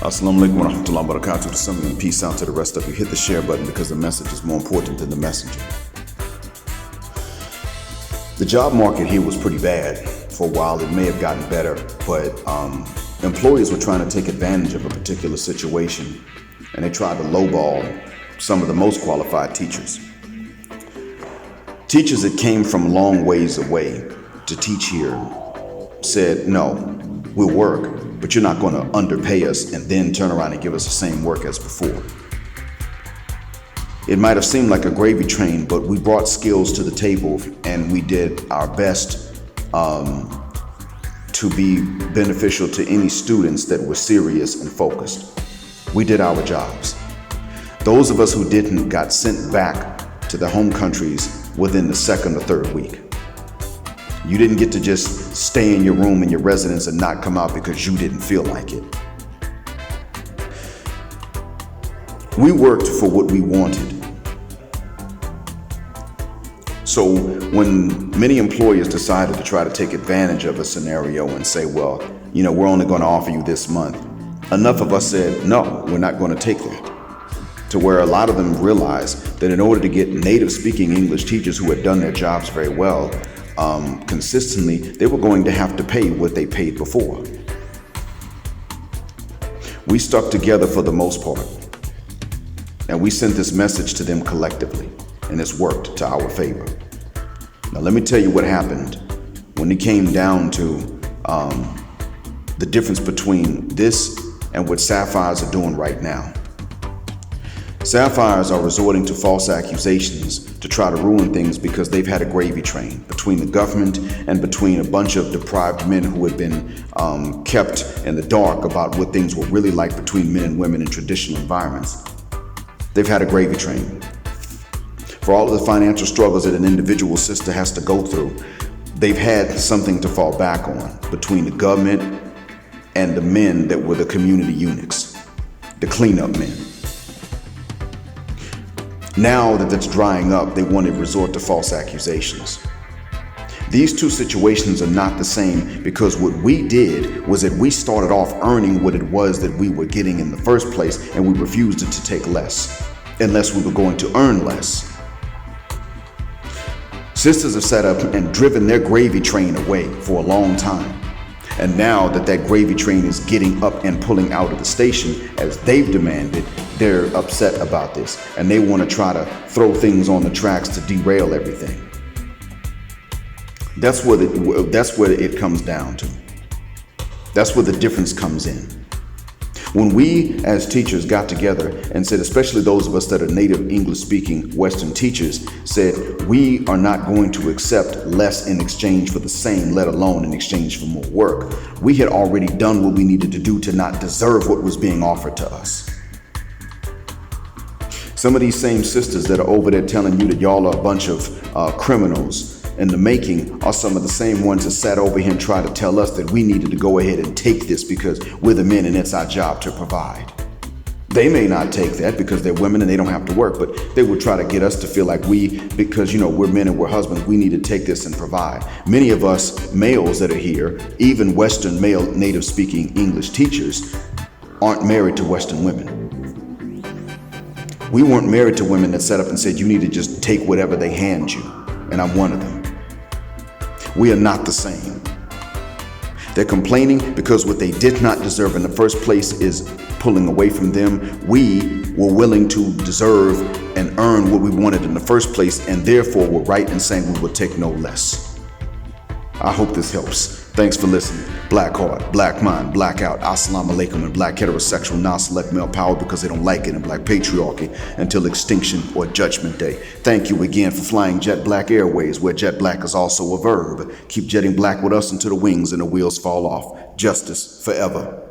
Assalamu alaikum wa rahmatullahi wa barakatuh. To some of you, peace out to the rest of you. Hit the share button because the message is more important than the messenger. The job market here was pretty bad for a while. It may have gotten better, but employers were trying to take advantage of a particular situation, and they tried to lowball some of the most qualified teachers. Teachers that came from long ways away to teach here said, no, we'll work, but you're not going to underpay us and then turn around and give us the same work as before. It might have seemed like a gravy train, but we brought skills to the table and we did our best to be beneficial to any students that were serious and focused. We did our jobs. Those of us who didn't got sent back to their home countries within the second or third week. You didn't get to just stay in your room in your residence and not come out because you didn't feel like it. We worked for what we wanted. So when many employers decided to try to take advantage of a scenario and say, well, we're only going to offer you this month, enough of us said, no, we're not going to take that. To where a lot of them realized that in order to get native speaking English teachers who had done their jobs very well, consistently, they were going to have to pay what they paid before. We stuck together for the most part, and we sent this message to them collectively, and it's worked to our favor. Now let me tell you what happened when it came down to the difference between this and what Sapphires are doing right now. Sapphires are resorting to false accusations to try to ruin things because they've had a gravy train between the government and between a bunch of deprived men who had been kept in the dark about what things were really like between men and women in traditional environments. They've had a gravy train. For all of the financial struggles that an individual sister has to go through, they've had something to fall back on between the government and the men that were the community eunuchs, the cleanup men. Now that that's drying up, they want to resort to false accusations. These two situations are not the same because what we did was that we started off earning what it was that we were getting in the first place, and we refused to take less, unless we were going to earn less. Sisters have sat up and driven their gravy train away for a long time. And now that that gravy train is getting up and pulling out of the station as they've demanded, they're upset about this. And they want to try to throw things on the tracks to derail everything. That's what it comes down to. That's where the difference comes in. When we as teachers got together and said, especially those of us that are native English speaking Western teachers, said we are not going to accept less in exchange for the same, let alone in exchange for more work. We had already done what we needed to do to not deserve what was being offered to us. Some of these same sisters that are over there telling you that y'all are a bunch of criminals in the making are some of the same ones that sat over here and tried to tell us that we needed to go ahead and take this because we're the men and it's our job to provide. They may not take that because they're women and they don't have to work, but they will try to get us to feel like because we're men and we're husbands, we need to take this and provide. Many of us males that are here, even Western male native speaking English teachers, aren't married to Western women. We weren't married to women that sat up and said, you need to just take whatever they hand you, and I'm one of them. We are not the same. They're complaining because what they did not deserve in the first place is pulling away from them. We were willing to deserve and earn what we wanted in the first place, and therefore we're right in saying we will take no less. I hope this helps. Thanks for listening. Black heart, black mind, blackout, assalamu alaikum, and black heterosexual non-select male power because they don't like it, and black patriarchy until extinction or judgment day. Thank you again for flying Jet Black Airways, where jet black is also a verb. Keep jetting black with us until the wings and the wheels fall off. Justice forever.